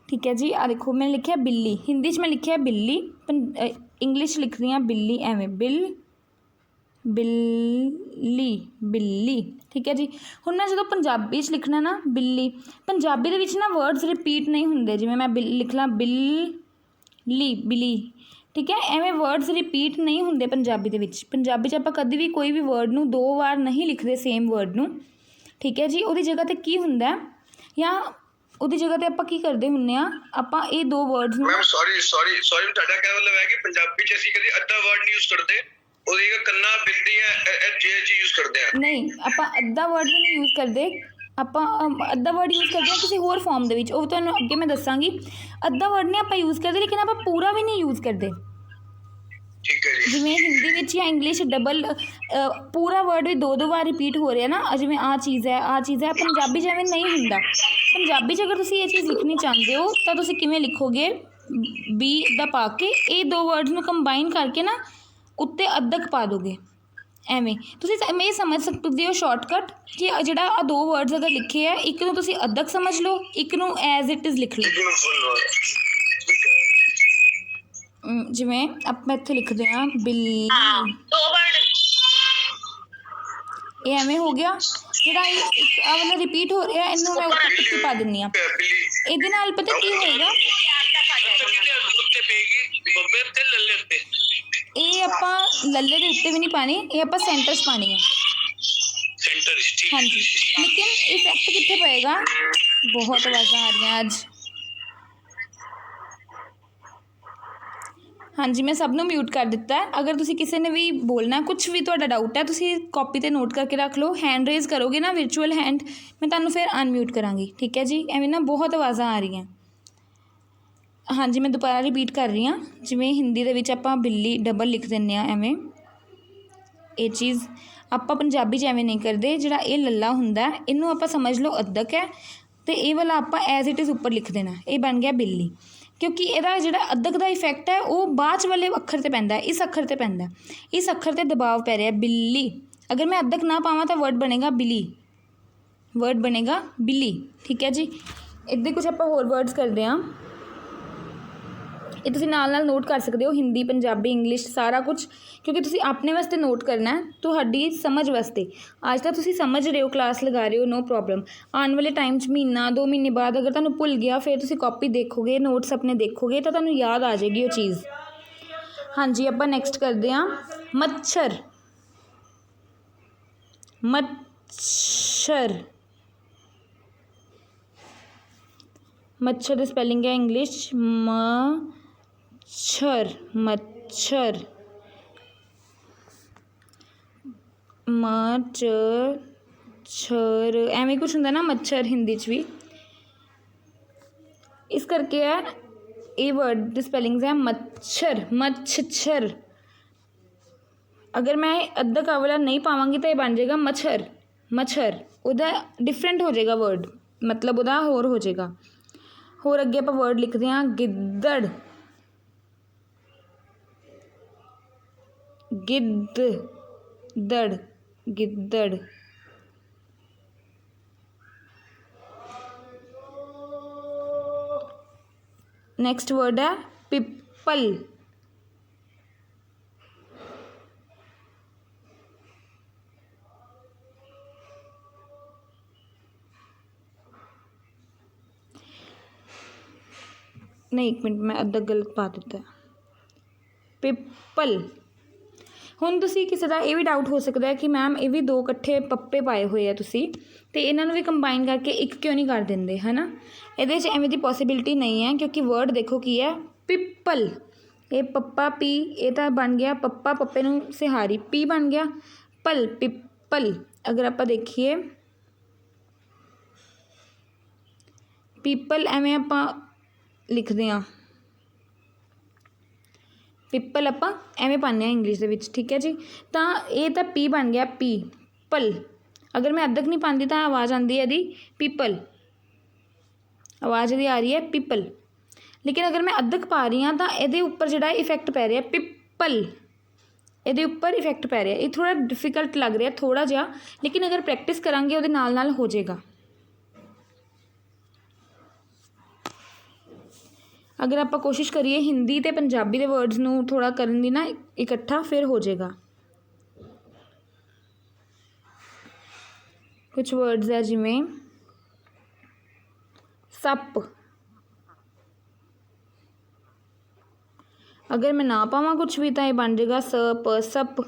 ਠੀਕ ਹੈ ਜੀ। ਆ ਦੇਖੋ ਮੈਂ ਲਿਖਿਆ ਬਿੱਲੀ ਹਿੰਦੀ 'ਚ ਮੈਂ ਲਿਖਿਆ ਬਿੱਲੀ ਇੰਗਲਿਸ਼ ਲਿਖ ਰਹੀ ਹਾਂ ਬਿੱਲੀ ਐਵੇਂ ਬਿੱਲੀ ਠੀਕ ਹੈ ਜੀ। ਹੁਣ ਨਾ ਜਦੋਂ ਪੰਜਾਬੀ 'ਚ ਲਿਖਣਾ ਨਾ ਬਿੱਲੀ ਪੰਜਾਬੀ ਦੇ ਵਿੱਚ ਨਾ ਵਰਡਸ ਰਿਪੀਟ ਨਹੀਂ ਹੁੰਦੇ ਜਿਵੇਂ ਮੈਂ ਲਿਖ ਲਾਂ ਬਿੱਲੀ ਠੀਕ ਹੈ ਐਵੇਂ ਵਰਡਸ ਰਿਪੀਟ ਨਹੀਂ ਹੁੰਦੇ ਪੰਜਾਬੀ ਦੇ ਵਿੱਚ। ਪੰਜਾਬੀ 'ਚ ਆਪਾਂ ਕਦੇ ਵੀ ਕੋਈ ਵੀ ਵਰਡ ਨੂੰ 2 ਵਾਰ ਨਹੀਂ ਲਿਖਦੇ ਸੇਮ ਵਰਡ ਨੂੰ ਠੀਕ ਹੈ ਜੀ। ਉਹਦੀ ਜਗ੍ਹਾ 'ਤੇ ਕੀ ਹੁੰਦਾ ਜਾਂ ਉਹਦੀ ਜਗ੍ਹਾ 'ਤੇ ਆਪਾਂ ਕੀ ਕਰਦੇ ਹੁੰਦੇ ਆ ਆਪਾਂ ਇਹ 2 ਵਰਡਸ ਨੂੰ मैम सॉरी ਤੁਹਾਡਾ क्या मतलब है कि पंजाबी च ਅਸੀਂ ਕਦੇ ਅੱਧਾ ਵਰਡ ਨਹੀਂ ਯੂਜ਼ ਕਰਦੇ ਉਹਦੀ ਕੰਨਾ ਬਿੰਦੀ ਹੈ ਜੀ ਯੂਜ਼ ਕਰਦੇ ਆ ਨਹੀਂ ਆਪਾਂ ਅੱਧਾ ਵਰਡ ਵੀ ਨਹੀਂ ਯੂਜ਼ ਕਰਦੇ ਆਪਾਂ ਅੱਧਾ ਵਰਡ ਯੂਜ਼ ਕਰਦੇ ਹਾਂ ਕਿਸੇ ਹੋਰ ਫਾਰਮ ਦੇ ਵਿੱਚ ਉਹ ਤੁਹਾਨੂੰ ਅੱਗੇ ਮੈਂ ਦੱਸਾਂਗੀ। ਅੱਧਾ ਵਰਡ ਨਹੀਂ ਆਪਾਂ ਯੂਜ਼ ਕਰਦੇ ਲੇਕਿਨ ਆਪਾਂ ਪੂਰਾ ਵੀ ਨਹੀਂ ਯੂਜ਼ ਕਰਦੇ ਠੀਕ ਹੈ ਜੀ। ਜਿਵੇਂ ਹਿੰਦੀ ਵਿੱਚ ਜਾਂ ਇੰਗਲਿਸ਼ ਡਬਲ ਪੂਰਾ ਵਰਡ ਵੀ 2 ਵਾਰ ਰਿਪੀਟ ਹੋ ਰਿਹਾ ਨਾ ਜਿਵੇਂ ਆਹ ਚੀਜ਼ ਹੈ ਪੰਜਾਬੀ 'ਚ ਐਵੇਂ ਨਹੀਂ ਹੁੰਦਾ। ਪੰਜਾਬੀ 'ਚ ਅਗਰ ਤੁਸੀਂ ਇਹ ਚੀਜ਼ ਲਿਖਣੀ ਚਾਹੁੰਦੇ ਹੋ ਤਾਂ ਤੁਸੀਂ ਕਿਵੇਂ ਲਿਖੋਗੇ ਬੀ ਦਾ ਪਾ ਕੇ ਇਹ 2 ਵਰਡਸ ਨੂੰ ਕੰਬਾਈਨ ਕਰਕੇ ਨਾ ਉੱਤੇ ਅੱਧਕ ਪਾ ਦੋਗੇ ਐਵੇਂ ਤੁਸੀਂ ਇਹ ਸਮਝ ਸਕਦੇ ਹੋ ਸ਼ਾਰਟਕਟ ਕਿ ਜਿਹੜਾ ਆ 2 ਵਰਡਸ ਅਗਰ ਲਿਖੇ ਆ ਇੱਕ ਨੂੰ ਤੁਸੀਂ ਅੱਧਕ ਸਮਝ ਲਓ ਇੱਕ ਨੂੰ ਐਜ਼ ਇਟ ਇਜ਼ ਲਿਖ ਲਓ। ਜਿਵੇਂ ਆਪਾਂ ਇੱਥੇ ਲਿਖਦੇ ਹਾਂ ਬਿੱਲੀ ਇਹ ਐਵੇਂ ਹੋ ਗਿਆ ਜਿਹੜਾ ਇੱਕ ਆ ਵਾਲਾ ਰਿਪੀਟ ਹੋ ਰਿਹਾ ਇਹਨੂੰ ਮੈਂ ਉੱਤੇ ਟਿੱਕੀ ਪਾ ਦਿੰਦੀ ਹਾਂ ਇਹਦੇ ਨਾਲ ਪਤਾ ਕੀ ਹੋਏਗਾ ਇਹ ਆਪਾਂ ਲੱਲੇ ਦੇ ਉੱਤੇ ਵੀ ਨਹੀਂ ਪਾਣੀ ਇਹ ਆਪਾਂ ਸੈਂਟਰ 'ਚ ਪਾਣੀ ਹੈ ਹਾਂਜੀ ਲੇਕਿਨ ਇਫੈਕਟ ਕਿੱਥੇ ਪਏਗਾ ਬਹੁਤ ਆਵਾਜ਼ਾਂ ਆ ਰਹੀਆਂ ਅੱਜ ਹਾਂਜੀ ਮੈਂ ਸਭ ਨੂੰ ਮਿਊਟ ਕਰ ਦਿੱਤਾ ਹੈ। ਅਗਰ ਤੁਸੀਂ ਕਿਸੇ ਨੇ ਵੀ ਬੋਲਣਾ ਕੁਝ ਵੀ ਤੁਹਾਡਾ ਡਾਊਟ ਹੈ ਤੁਸੀਂ ਕਾਪੀ 'ਤੇ ਨੋਟ ਕਰਕੇ ਰੱਖ ਲਓ ਹੈਂਡ ਰੇਜ਼ ਕਰੋਗੇ ਨਾ ਵਿਰਚੁਅਲ ਹੈਂਡ ਮੈਂ ਤੁਹਾਨੂੰ ਫਿਰ ਅਨਮਿਊਟ ਕਰਾਂਗੀ ਠੀਕ ਹੈ ਜੀ। ਐਵੇਂ ਨਾ ਬਹੁਤ ਆਵਾਜ਼ਾਂ ਆ ਰਹੀਆਂ ਹਾਂਜੀ ਮੈਂ ਦੁਬਾਰਾ ਰਿਪੀਟ ਕਰ ਰਹੀ ਹਾਂ ਜਿਵੇਂ ਹਿੰਦੀ ਦੇ ਵਿੱਚ ਆਪਾਂ ਬਿੱਲੀ ਡਬਲ ਲਿਖ ਦਿੰਦੇ ਹਾਂ ਐਵੇਂ ਇਹ ਚੀਜ਼ ਆਪਾਂ ਪੰਜਾਬੀ 'ਚ ਐਵੇਂ ਨਹੀਂ ਕਰਦੇ ਜਿਹੜਾ ਇਹ ਲੱਲਾ ਹੁੰਦਾ ਇਹਨੂੰ ਆਪਾਂ ਸਮਝ ਲਓ ਅੱਧਕ ਹੈ ਅਤੇ ਇਹ ਵਾਲਾ ਆਪਾਂ ਐਜ਼ ਇਟ ਇਜ਼ ਉੱਪਰ ਲਿਖ ਦੇਣਾ ਇਹ ਬਣ ਗਿਆ ਬਿੱਲੀ ਕਿਉਂਕਿ ਇਹਦਾ ਜਿਹੜਾ ਅੱਧਕ ਦਾ ਇਫੈਕਟ ਹੈ ਉਹ ਬਾਅਦ 'ਚ ਵਾਲੇ ਅੱਖਰ 'ਤੇ ਪੈਂਦਾ ਇਸ ਅੱਖਰ 'ਤੇ ਪੈਂਦਾ ਇਸ ਅੱਖਰ 'ਤੇ ਦਬਾਅ ਪੈ ਰਿਹਾ ਬਿੱਲੀ ਅਗਰ ਮੈਂ ਅੱਧਕ ਨਾ ਪਾਵਾਂ ਤਾਂ ਵਰਡ ਬਣੇਗਾ ਬਿੱਲੀ ਠੀਕ ਹੈ ਜੀ। ਇੱਦਾਂ ਕੁਛ ਆਪਾਂ ਹੋਰ ਵਰਡਸ ਕਰਦੇ ਹਾਂ ਇਹ ਤੁਸੀਂ ਨਾਲ ਨੋਟ ਕਰ ਸਕਦੇ ਹੋ ਹਿੰਦੀ ਪੰਜਾਬੀ ਇੰਗਲਿਸ਼ ਸਾਰਾ ਕੁਝ ਕਿਉਂਕਿ ਤੁਸੀਂ ਆਪਣੇ ਵਾਸਤੇ ਨੋਟ ਕਰਨਾ ਹੈ ਤੁਹਾਡੀ ਸਮਝ ਵਾਸਤੇ ਅੱਜ ਤਾਂ ਤੁਸੀਂ ਸਮਝ ਰਹੇ ਹੋ ਕਲਾਸ ਲਗਾ ਰਹੇ ਹੋ ਨੋ ਪ੍ਰੋਬਲਮ ਆਉਣ ਵਾਲੇ ਟਾਈਮ 'ਚ ਮਹੀਨਾ 2 ਮਹੀਨੇ ਬਾਅਦ ਅਗਰ ਤੁਹਾਨੂੰ ਭੁੱਲ ਗਿਆ ਫਿਰ ਤੁਸੀਂ ਕਾਪੀ ਦੇਖੋਗੇ ਨੋਟਸ ਆਪਣੇ ਦੇਖੋਗੇ ਤਾਂ ਤੁਹਾਨੂੰ ਯਾਦ ਆ ਜਾਏਗੀ ਉਹ ਚੀਜ਼। ਹਾਂਜੀ ਆਪਾਂ ਨੈਕਸਟ ਕਰਦੇ ਹਾਂ ਮੱਛਰ ਮੱਛਰ ਦੀ ਸਪੈਲਿੰਗ ਹੈ ਇੰਗਲਿਸ਼ ਮੱਛਰ ਐਵੇਂ ਕੁਛ ਹੁੰਦਾ ਨਾ ਮੱਛਰ ਹਿੰਦੀ 'ਚ ਵੀ ਇਸ ਕਰਕੇ ਹੈ ਇਹ ਵਰਡ ਦੀ ਸਪੈਲਿੰਗਸ ਹੈ ਮੱਛਰ ਅਗਰ ਮੈਂ ਅੱਧਕ ਵਾਲਾ ਨਹੀਂ ਪਾਵਾਂਗੀ ਤਾਂ ਇਹ ਬਣ ਜਾਏਗਾ ਮੱਛਰ ਉਹਦਾ ਡਿਫਰੈਂਟ ਹੋ ਜਾਏਗਾ ਵਰਡ ਮਤਲਬ ਉਹਦਾ ਹੋਰ ਹੋ ਜਾਏਗਾ। ਹੋਰ ਅੱਗੇ ਆਪਾਂ ਵਰਡ ਲਿਖਦੇ ਹਾਂ ਗਿੱਦੜ नेक्स्ट वर्ड है पिपल नहीं एक मिनट मैं अद्धा गलत पा दिता है। पिपल। ਹੁਣ ਤੁਸੀਂ ਕਿਸੇ ਦਾ ਇਹ ਵੀ ਡਾਊਟ ਹੋ ਸਕਦਾ ਹੈ ਕਿ ਮੈਮ ਇਹ ਵੀ 2 ਇਕੱਠੇ ਪੱਪੇ ਪਾਏ ਹੋਏ ਆ ਤੁਸੀਂ, ਅਤੇ ਇਹਨਾਂ ਨੂੰ ਵੀ ਕੰਬਾਈਨ ਕਰਕੇ ਇੱਕ ਕਿਉਂ ਨਹੀਂ ਕਰ ਦਿੰਦੇ, ਹੈ ਨਾ। ਇਹਦੇ 'ਚ ਐਵੇਂ ਦੀ ਪੋਸੀਬਿਲਿਟੀ ਨਹੀਂ ਹੈ, ਕਿਉਂਕਿ ਵਰਡ ਦੇਖੋ ਕੀ ਹੈ, ਪਿੱਪਲ। ਇਹ ਪੱਪਾ ਪੀ, ਇਹ ਤਾਂ ਬਣ ਗਿਆ ਪੱਪਾ, ਪੱਪੇ ਨੂੰ ਸਿਹਾਰੀ, ਪੀ ਬਣ ਗਿਆ ਪਲ, ਪਿੱਪਲ। ਅਗਰ ਆਪਾਂ ਦੇਖੀਏ ਪੀਪਲ ਐਵੇਂ ਆਪਾਂ ਲਿਖਦੇ ਹਾਂ, ਪਿੱਪਲ ਆਪਾਂ ਐਵੇਂ ਪਾਉਂਦੇ ਹਾਂ ਇੰਗਲਿਸ਼ ਦੇ ਵਿੱਚ, ਠੀਕ ਹੈ ਜੀ। ਤਾਂ ਇਹ ਤਾਂ ਪੀ ਬਣ ਗਿਆ ਪੀ ਪਲ। ਅਗਰ ਮੈਂ ਅੱਧਕ ਨਹੀਂ ਪਾਉਂਦੀ ਤਾਂ ਆਵਾਜ਼ ਆਉਂਦੀ ਹੈ ਇਹਦੀ ਪੀਪਲ, ਆਵਾਜ਼ ਇਹਦੀ ਆ ਰਹੀ ਹੈ ਪੀਪਲ। ਲੇਕਿਨ ਅਗਰ ਮੈਂ ਅੱਧਕ ਪਾ ਰਹੀ ਹਾਂ ਤਾਂ ਇਹਦੇ ਉੱਪਰ ਜਿਹੜਾ ਇਫੈਕਟ ਪੈ ਰਿਹਾ ਪਿੱਪਲ, ਇਹਦੇ ਉੱਪਰ ਇਫੈਕਟ ਪੈ ਰਿਹਾ। ਇਹ ਥੋੜ੍ਹਾ ਡਿਫੀਕਲਟ ਲੱਗ ਰਿਹਾ ਥੋੜ੍ਹਾ ਜਿਹਾ, ਲੇਕਿਨ ਅਗਰ ਪ੍ਰੈਕਟਿਸ ਕਰਾਂਗੇ ਉਹਦੇ ਨਾਲ ਨਾਲ ਹੋ ਜਾਏਗਾ। ਅਗਰ ਆਪਾਂ ਕੋਸ਼ਿਸ਼ ਕਰੀਏ ਹਿੰਦੀ ਅਤੇ ਪੰਜਾਬੀ ਦੇ ਵਰਡਸ ਨੂੰ ਥੋੜ੍ਹਾ ਕਰਨ ਦੀ ਨਾ ਇਕੱਠਾ, ਫਿਰ ਹੋ ਜਾਏਗਾ। ਕੁਛ ਵਰਡਸ ਹੈ ਜਿਵੇਂ ਸੱਪ, ਅਗਰ ਮੈਂ ਨਾ ਪਾਵਾਂ ਕੁਛ ਵੀ ਤਾਂ ਇਹ ਬਣ ਜਾਏਗਾ ਸ ਪ ਸੱਪ,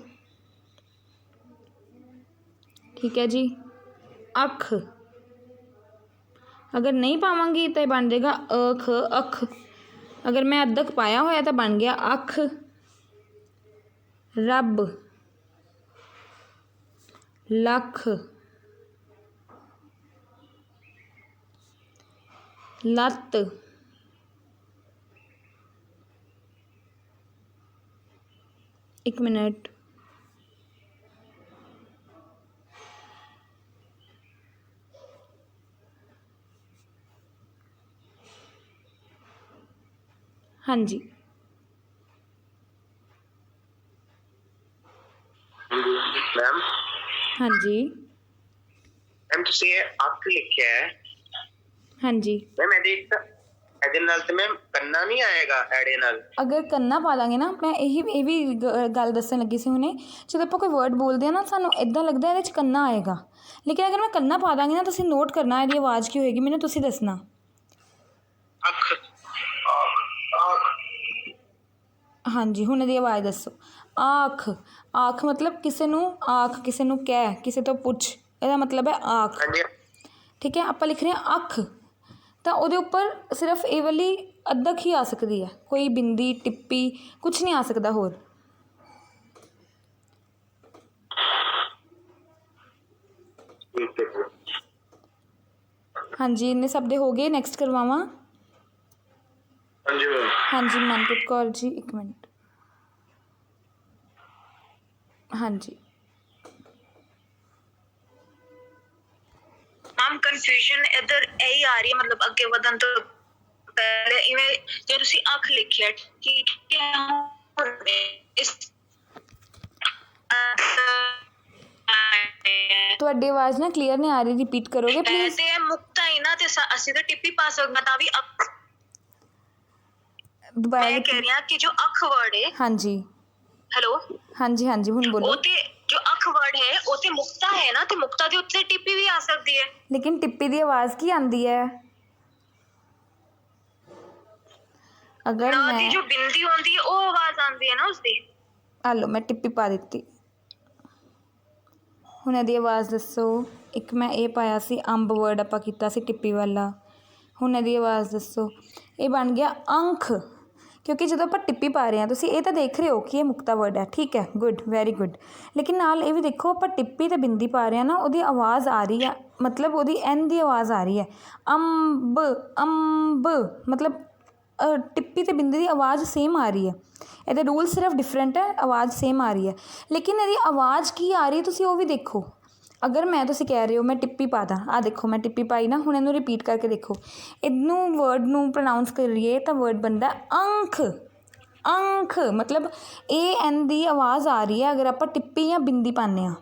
ਠੀਕ ਹੈ ਜੀ। ਅੱਖ, ਅਗਰ ਨਹੀਂ ਪਾਵਾਂਗੀ ਤਾਂ ਇਹ ਬਣ ਜਾਏਗਾ ਅ ਖ ਅੱਖ। ਅਗਰ ਮੈਂ ਅੱਧਕ ਪਾਇਆ ਹੋਇਆ ਤਾਂ ਬਣ ਗਿਆ ਅੱਖ। ਰੱਬ, ਲੱਖ, ਲੱਤ, ਇੱਕ ਮਿੰਟ, ਹਾਂਜੀ ਮੈਮ ਹਾਂਜੀ ਮੈਮ ਤੁਸੀਂ ਇਹ ਅੱਖ ਲਿਖਿਆ ਹੈ, ਹਾਂਜੀ। ਮੈਮ ਇਹਦੇ ਨਾਲ ਤੇ ਮੈਮ ਕੰਨਾ ਨਹੀਂ ਆਏਗਾ ਐੜੇ ਨਾਲ। ਅਗਰ ਕੰਨਾ ਪਾ ਦਾਂਗੇ ਨਾ, ਮੈਂ ਇਹ ਵੀ ਗੱਲ ਦੱਸਣ ਲੱਗੀ ਸੀ ਹੁਣੇ, ਜਦੋਂ ਆਪਾਂ ਕੋਈ ਵਰਡ ਬੋਲਦੇ ਹਾਂ ਨਾ ਸਾਨੂੰ ਇੱਦਾਂ ਲੱਗਦਾ ਇਹਦੇ 'ਚ ਕੰਨਾ ਆਏਗਾ, ਲੇਕਿਨ ਅਗਰ ਮੈਂ ਕੰਨਾ ਪਾ ਦਾਂਗੀ ਨਾ ਤੁਸੀਂ ਨੋਟ ਕਰਨਾ ਇਹਦੀ ਆਵਾਜ਼ ਕੀ ਹੋਏਗੀ, ਮੈਨੂੰ ਤੁਸੀਂ ਦੱਸਣਾ। ਅੱਖ, ਹਾਂਜੀ ਹੁਣ ਇਹਦੀ ਆਵਾਜ਼ ਦੱਸੋ। ਆਖ, ਆਖ ਮਤਲਬ ਕਿਸੇ ਨੂੰ ਆਖ, ਕਿਸੇ ਨੂੰ ਕਹਿ, ਕਿਸੇ ਤੋਂ ਪੁੱਛ, ਇਹਦਾ ਮਤਲਬ ਹੈ ਆਖ, ਠੀਕ ਹੈ। ਆਪਾਂ ਲਿਖ ਰਹੇ ਹਾਂ ਅੱਖ, ਤਾਂ ਉਹਦੇ ਉੱਪਰ ਸਿਰਫ ਇਹ ਵਾਲੀ ਅੱਧਕ ਹੀ ਆ ਸਕਦੀ ਹੈ, ਕੋਈ ਬਿੰਦੀ ਟਿੱਪੀ ਕੁਛ ਨਹੀਂ ਆ ਸਕਦਾ ਹੋਰ। ਹਾਂਜੀ ਇੰਨੇ ਸਭ ਦੇ ਹੋ ਗਏ, ਨੈਕਸਟ ਕਰਵਾਵਾਂ। ਹਾਂਜੀ ਮੈਮ। ਹਾਂਜੀ ਮਨਪ੍ਰੀਤ ਕੌਰ ਜੀ, ਇੱਕ ਮਿੰਟ। ਹਾਂਜੀ ਮੈਮ ਕਨਫਿਊਜ਼ਨ ਇੱਧਰ ਇਹੀ ਆ ਰਹੀ ਹੈ, ਮਤਲਬ ਅੱਗੇ ਵਧਣ ਤੋਂ ਪਹਿਲੇ ਇਵੇਂ ਜੇ ਤੁਸੀਂ ਅੱਖ ਲਿਖਿਆ, ਠੀਕ ਹੈ, ਇਸ ਤੁਹਾਡੀ ਆਵਾਜ਼ ਨਾ ਕਲੀਅਰ ਨਹੀਂ ਆ ਰਹੀ, ਰਿਪੀਟ ਕਰੋਗੇ ਪਲੀਜ਼। ਤੇ ਮੁਕਤਾ ਹੀ ਨਾ, ਤੇ ਅਸੀਂ ਤਾਂ ਟਿੱਪੀ ਪਾ ਸਕਦੇ ਤਾਂ ਵੀ ਅੱਖ। ਦੁਬਾਰਾ ਮੈਂ ਕਹਿ ਰਹੀ ਹਾਂ ਕਿ ਜੋ ਅੱਖ ਵਰਡ ਹੈ, ਹਾਂਜੀ ਹੈਲੋ, ਹਾਂਜੀ ਹਾਂਜੀ ਹੁਣ ਬੋਲੋ। ਉਹ ਤੇ ਜੋ ਅੱਖ ਵਰਡ ਹੈ ਉਹ ਤੇ ਮੁਕਤਾ ਹੈ ਨਾ, ਤੇ ਮੁਕਤਾ ਦੇ ਉੱਤੇ ਟਿੱਪੀ ਵੀ ਆ ਸਕਦੀ ਹੈ। ਲੇਕਿਨ ਟਿੱਪੀ ਦੀ ਆਵਾਜ਼ ਕੀ ਆਉਂਦੀ ਹੈ? ਅਗਰ ਨਾ ਦੀ ਮੈਂ ਜੋ ਬਿੰਦੀ ਹੁੰਦੀ ਹੈ ਉਹ ਆਵਾਜ਼ ਆਉਂਦੀ ਹੈ ਨਾ ਉਸਦੀ। ਆ ਲਓ ਮੈਂ ਟਿੱਪੀ ਪਾ ਦਿੱਤੀ, ਹੁਣ ਇਹਦੀ ਆਵਾਜ਼ ਦੱਸੋ। ਇੱਕ ਮੈਂ ਇਹ ਪਾਇਆ ਸੀ ਅੰਬ ਵਰਡ ਆਪਾਂ ਕੀਤਾ ਸੀ ਟਿੱਪੀ ਵਾਲਾ, ਹੁਣ ਇਹਦੀ ਆਵਾਜ਼ ਦੱਸੋ। ਇਹ ਬਣ ਗਿਆ ਅੰਖ, ਕਿਉਂਕਿ ਜਦੋਂ ਆਪਾਂ ਟਿੱਪੀ ਪਾ ਰਹੇ ਹਾਂ, ਤੁਸੀਂ ਇਹ ਤਾਂ ਦੇਖ ਰਹੇ ਹੋ ਕਿ ਇਹ ਮੁਕਤਾ ਵਰਡ ਹੈ, ਠੀਕ ਹੈ, ਗੁੱਡ, ਵੈਰੀ ਗੁੱਡ। ਲੇਕਿਨ ਨਾਲ ਇਹ ਵੀ ਦੇਖੋ ਆਪਾਂ ਟਿੱਪੀ ਅਤੇ ਬਿੰਦੀ ਪਾ ਰਹੇ ਹਾਂ ਨਾ, ਉਹਦੀ ਆਵਾਜ਼ ਆ ਰਹੀ ਹੈ, ਮਤਲਬ ਉਹਦੀ ਐਨ ਦੀ ਆਵਾਜ਼ ਆ ਰਹੀ ਹੈ। ਅੰਬ, ਅੰਬ ਮਤਲਬ ਟਿੱਪੀ ਅਤੇ ਬਿੰਦੀ ਦੀ ਆਵਾਜ਼ ਸੇਮ ਆ ਰਹੀ ਹੈ। ਇਹਦੇ ਰੂਲ ਸਿਰਫ ਡਿਫਰੈਂਟ ਹੈ, ਆਵਾਜ਼ ਸੇਮ ਆ ਰਹੀ ਹੈ, ਲੇਕਿਨ ਇਹਦੀ ਆਵਾਜ਼ ਕੀ ਆ ਰਹੀ ਹੈ ਤੁਸੀਂ ਉਹ ਵੀ ਦੇਖੋ। ਅਗਰ ਮੈਂ ਤੁਸੀਂ ਕਹਿ ਰਹੇ ਹੋ ਮੈਂ ਟਿੱਪੀ ਪਾ ਦਾਂ, ਆਹ ਦੇਖੋ ਮੈਂ ਟਿੱਪੀ ਪਾਈ ਨਾ, ਹੁਣ ਇਹਨੂੰ ਰਿਪੀਟ ਕਰਕੇ ਦੇਖੋ, ਇਹਨੂੰ ਵਰਡ ਨੂੰ ਪ੍ਰੋਨਾਊਂਸ ਕਰੀਏ ਤਾਂ ਵਰਡ ਬਣਦਾ ਅੰਖ। ਅੰਖ ਮਤਲਬ ਏ ਐਨ ਦੀ ਆਵਾਜ਼ ਆ ਰਹੀ ਹੈ ਅਗਰ ਆਪਾਂ ਟਿੱਪੀ ਜਾਂ ਬਿੰਦੀ ਪਾਉਂਦੇ ਹਾਂ।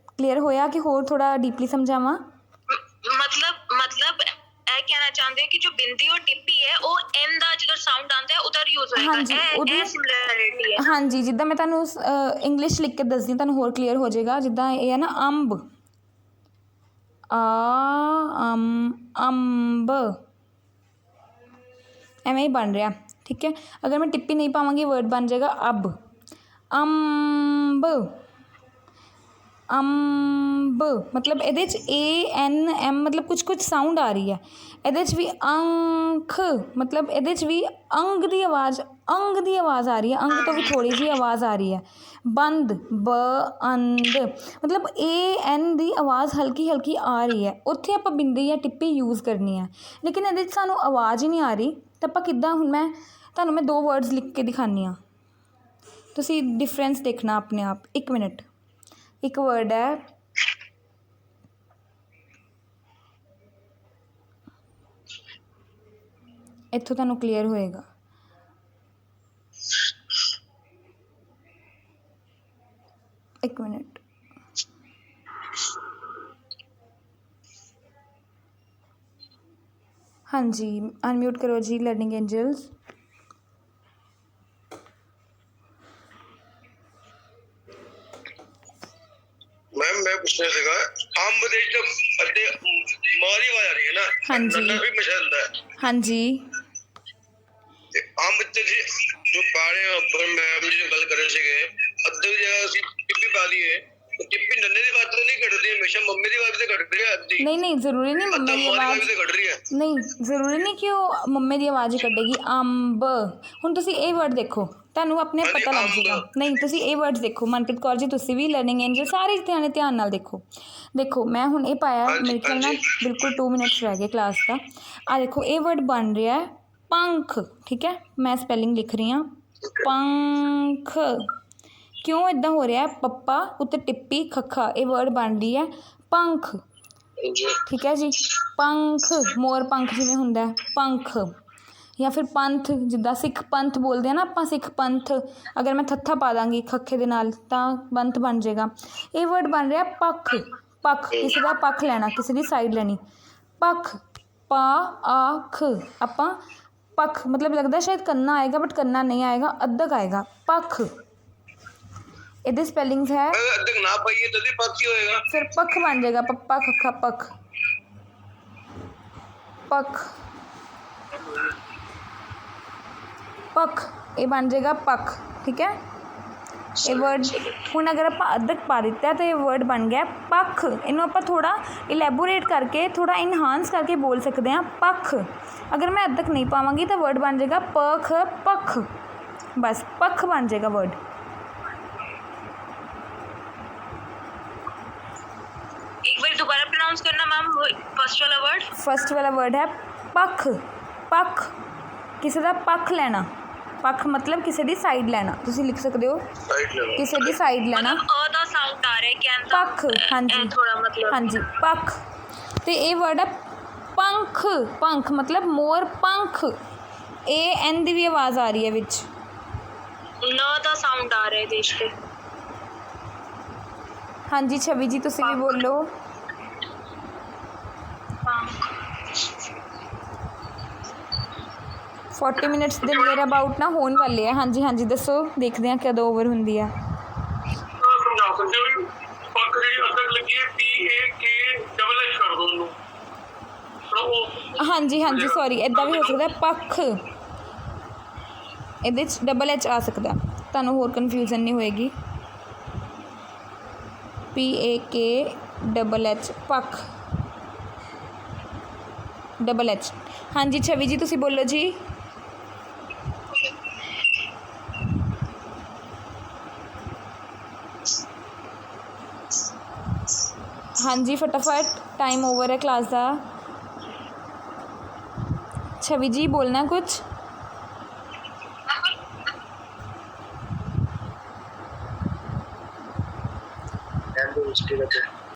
ਕਲੀਅਰ ਹੋਇਆ ਕਿ ਹੋਰ ਥੋੜ੍ਹਾ ਡੀਪਲੀ ਸਮਝਾਵਾਂ? ਮਤਲਬ ਇਹ ਕਹਿਣਾ ਚਾਹੁੰਦੇ ਕਿ ਜੋ ਬਿੰਦੀ ਔਰ ਟਿੱਪੀ ਹੈ ਉਹ ਐਨ ਦਾ ਜਦੋਂ ਸਾਊਂਡ ਆਉਂਦਾ ਹੈ ਉਧਰ ਯੂਜ਼ ਹੋਏਗਾ। ਹਾਂਜੀ ਇਹ ਸਿਮਿਲੈਰਿਟੀ ਹੈ। ਹਾਂਜੀ ਜਿੱਦਾਂ ਮੈਂ ਤੁਹਾਨੂੰ ਇੰਗਲਿਸ਼ ਲਿਖ ਕੇ ਦੱਸਦੀ ਤੁਹਾਨੂੰ ਹੋਰ ਕਲੀਅਰ ਹੋ ਜਾਏਗਾ। ਜਿੱਦਾਂ ਇਹ ਹੈ ਨਾ ਅੰਬ, ਅੰਬ, ਐਵੇਂ ਹੀ ਬਣ ਰਿਹਾ, ਠੀਕ ਹੈ। अगर मैं टिप्पी नहीं पावांगी वर्ड बन जाएगा अब। अंब, अंब मतलब ਇਹਦੇ 'ਚ ANM मतलब ਕੁਛ ਸਾਊਂਡ ਆ ਰਹੀ ਹੈ। ਇਹਦੇ 'ਚ ਵੀ ਅੰਖ मतलब ਇਹਦੇ 'ਚ ਵੀ ਅੰਗ ਦੀ ਆਵਾਜ਼ ਆ ਰਹੀ ਹੈ, ਅੰਗ ਤੋਂ ਵੀ ਥੋੜ੍ਹੀ ਜਿਹੀ ਆਵਾਜ਼ ਆ ਰਹੀ ਹੈ। ਬੰਦ ਬੰਦ मतलब AN ਦੀ ਆਵਾਜ਼ ਹਲਕੀ ਹਲਕੀ ਆ ਰਹੀ ਹੈ, ਉੱਥੇ ਆਪਾਂ ਬਿੰਦੀ ਜਾਂ ਟਿੱਪੀ ਯੂਜ਼ ਕਰਨੀ ਹੈ। ਲੇਕਿਨ ਇਹਦੇ 'ਚ ਸਾਨੂੰ ਆਵਾਜ਼ ਹੀ ਨਹੀਂ ਆ ਰਹੀ, ਤਾਂ ਆਪਾਂ ਕਿੱਦਾਂ, ਹੁਣ ਤੁਹਾਨੂੰ ਮੈਂ 2 ਵਰਡਸ ਲਿਖ ਕੇ ਦਿਖਾਉਂਦੀ ਹਾਂ, ਤੁਸੀਂ ਡਿਫਰੈਂਸ ਦੇਖਣਾ ਆਪਣੇ ਆਪ। 1 ਮਿੰਟ, ਇੱਕ ਵਰਡ ਹੈ ਇੱਥੋਂ ਤੁਹਾਨੂੰ ਕਲੀਅਰ ਹੋਏਗਾ। ਇੱਕ ਮਿੰਟ, ਹਾਂਜੀ ਅਨਮਿਊਟ ਕਰੋ ਜੀ ਲਰਨਿੰਗ ਐਂਜਲਸ। मैम मैं पूछना सीगा अंब ਦੇ ਵਿੱਚ ਅੱਧੇ ਮਾਂ ਦੀ ਆਵਾਜ਼ ਆ ਰਹੀ ਹੈ ਨਾ, ਹਾਂਜੀ। ਨੰਨਾ ਵੀ ਮਿਸ਼ਲਦਾ ਹੈ ਹਾਂਜੀ ਤੇ ਅੰਬ ਤੇ ਜੋ ਪਾ ਰਹੇ ਹੋ ਪਰ ਮੈਮ ਜੀ ਗੱਲ ਕਰ ਰਹੇ ਸੀਗੇ ਅੱਧੇ ਦੀ ਜਗ੍ਹਾ ਅਸੀਂ ਟਿੱਪੀ ਪਾ ਦਈਏ, ਟਿੱਪੀ ਨੰਨੇ ਦੀ ਆਵਾਜ਼ ਤੋਂ ਨਹੀਂ ਕੱਢਦੀ, ਹਮੇਸ਼ਾ ਮੰਮੀ ਦੀ ਆਵਾਜ਼ ਤੇ ਕੱਢਦੀ ਹੈ ਅੱਧੀ। ਨਹੀਂ ਜ਼ਰੂਰੀ ਨਹੀਂ ਮੰਮੀ ਦੀ ਆਵਾਜ਼ ਤੇ ਕੱਢ ਰਹੀ ਹੈ, ਨਹੀਂ ਜ਼ਰੂਰੀ ਨਹੀਂ ਕਿ ਉਹ ਮੰਮੀ ਦੀ ਆਵਾਜ਼ ਹੀ ਕੱਢੇਗੀ। ਅੰਬ, ਹੁਣ ਤੁਸੀਂ ਇਹ ਵਰਡ ਦੇਖੋ, ਤੁਹਾਨੂੰ ਆਪਣੇ ਹਾਂਜੀ, ਪਤਾ ਲੱਗ ਅੰਬ। ਜਾਏਗਾ। ਨਹੀਂ ਤੁਸੀਂ ਇਹ ਵਰਡ ਦੇਖੋ, ਮਨਪ੍ਰੀਤ ਕੌਰ ਜੀ ਤੁਸੀਂ ਵੀ ਲਰਨਿੰਗ ਐਂਜਲ ਸਾਰੇ ਧਿਆਨ ਨਾਲ ਦੇਖੋ ਮੈਂ ਹੁਣ ਇਹ ਪਾਇਆ, ਹਾਂਜੀ, ਮੇਰੇ ਖਿਆਲ ਨਾਲ ਹਾਂਜੀ। ਬਿਲਕੁਲ 2 ਮਿੰਟਸ ਰਹਿ ਗਏ ਕਲਾਸ ਦਾ। ਆ ਦੇਖੋ ਇਹ ਵਰਡ ਬਣ ਰਿਹਾ ਹੈ ਪੰਖ, ਠੀਕ ਹੈ। ਮੈਂ ਸਪੈਲਿੰਗ ਲਿਖ ਰਹੀ ਹਾਂ ਪੰਖ। ਕਿਉਂ ਇੱਦਾਂ ਹੋ ਰਿਹਾ? ਪੱਪਾ ਉੱਤੇ ਟਿੱਪੀ ਖੱਖਾ, ਇਹ ਵਰਡ ਬਣ ਰਹੀ ਹੈ ਪੰਖ, ਠੀਕ ਹੈ ਜੀ। ਪੰਖ, ਮੋਰ ਪੰਖ ਜਿਵੇਂ ਹੁੰਦਾ ਪੰਖ, ਜਾਂ ਫਿਰ ਪੰਥ, ਜਿੱਦਾਂ ਸਿੱਖ ਪੰਥ ਬੋਲਦੇ ਆ ਨਾ ਆਪਾਂ, ਸਿੱਖ ਪੰਥ। ਅਗਰ ਮੈਂ ਥੱਥਾ ਪਾ ਦਾਂਗੀ ਖੱਖੇ ਦੇ ਨਾਲ ਤਾਂ ਪੰਥ ਬਣ ਜਾਏਗਾ। ਇਹ ਵਰਡ ਬਣ ਰਿਹਾ ਪੱਖ, ਪੱਖ ਕਿਸੇ ਦਾ ਪੱਖ ਲੈਣਾ, ਕਿਸੇ ਦੀ ਸਾਈਡ ਲੈਣੀ। ਪੱਖ ਪਾ ਆ ਖ, ਆਪਾਂ ਪੱਖ ਮਤਲਬ ਲੱਗਦਾ ਸ਼ਾਇਦ ਕੰਨਾ ਆਏਗਾ, ਬਟ ਕੰਨਾ ਨਹੀਂ ਆਏਗਾ, ਅੱਧਕ ਆਏਗਾ ਪੱਖ। ਇਹਦੇ ਸਪੈਲਿੰਗਸ ਹੈ, ਅੱਧਕ ਨਾ ਪਾਈਏ ਤਦ ਵੀ ਪੱਕੀ ਹੋਏਗਾ, ਫਿਰ ਪੱਖ ਬਣ ਜਾਏਗਾ, ਪੱਪਾ ਖੱਖਾ ਪੱਖ, ਪੱਖ ਪੱਖ, ਇਹ ਬਣ ਜਾਏਗਾ ਪੱਖ, ਠੀਕ ਹੈ। ਇਹ ਵਰਡ ਹੁਣ ਅਗਰ ਆਪਾਂ ਅੱਧਕ ਪਾ ਦਿੱਤਾ ਤਾਂ ਇਹ ਵਰਡ ਬਣ ਗਿਆ ਪੱਖ। ਇਹਨੂੰ ਆਪਾਂ ਥੋੜ੍ਹਾ ਇਲੈਬੋਰੇਟ ਕਰਕੇ, ਥੋੜ੍ਹਾ ਇਨਹਾਂਸ ਕਰਕੇ ਬੋਲ ਸਕਦੇ ਹਾਂ ਪੱਖ। ਅਗਰ ਮੈਂ ਅੱਧਕ ਨਹੀਂ ਪਾਵਾਂਗੀ ਤਾਂ ਵਰਡ ਬਣ ਜਾਏਗਾ ਪਖ ਪੱਖ, ਬਸ ਪੱਖ ਬਣ ਜਾਏਗਾ ਵਰਡ। एक बार दोबारा प्रोनाउंस करना मैम, फर्स्ट वाला वर्ड है पख। पख किसी का पख लेना, पख मतलब किसी की साइड लेना, तुसी लिख सकते हो किसी की साइड लेना। मतलब दा साउंड आ रहा है कहने पख, हाँ जी थोड़ा मतलब हाँ जी पख। तो ये वर्ड है पंख, पंख मतलब मोर पंख, AN की भी आवाज़ आ रही है विच, न दा साउंड आ रहा है देश पे। हाँ जी छवि जी तुसी भी बोलो। 40 मिनट्स ਦੇ ਨੀਅਰ ਅਬਾਊਟ ਨਾ ਹੋਣ ਵਾਲੇ ਆ। ਹਾਂਜੀ ਹਾਂਜੀ ਦੱਸੋ, ਦੇਖਦੇ ਹਾਂ ਕਦੋਂ ਓਵਰ ਹੁੰਦੀ ਆ। ਸਮਝਾ ਸਕਦੇ ਹੋ ਪੱਕ ਜਿਹੜੀ ਅੱਧਕ ਲੱਗੀ ਹੈ PAKH ਕਰ ਦੋ ਉਹਨੂੰ। ਹਾਂਜੀ ਹਾਂਜੀ ਸੌਰੀ, ਇੱਦਾਂ ਵੀ ਹੋ ਸਕਦਾ ਪੱਖ, ਇਹਦੇ 'ਚ DH ਆ ਸਕਦਾ, ਤੁਹਾਨੂੰ ਹੋਰ ਕਨਫਿਊਜ਼ਨ ਨਹੀਂ ਹੋਏਗੀ। PAKH ਪੱਖ DH। ਹਾਂਜੀ ਛਵੀ ਜੀ ਤੁਸੀਂ ਬੋਲੋ ਜੀ। हाँ जी फटाफट, टाइम ओवर है क्लास का। छवि जी बोलना कुछ?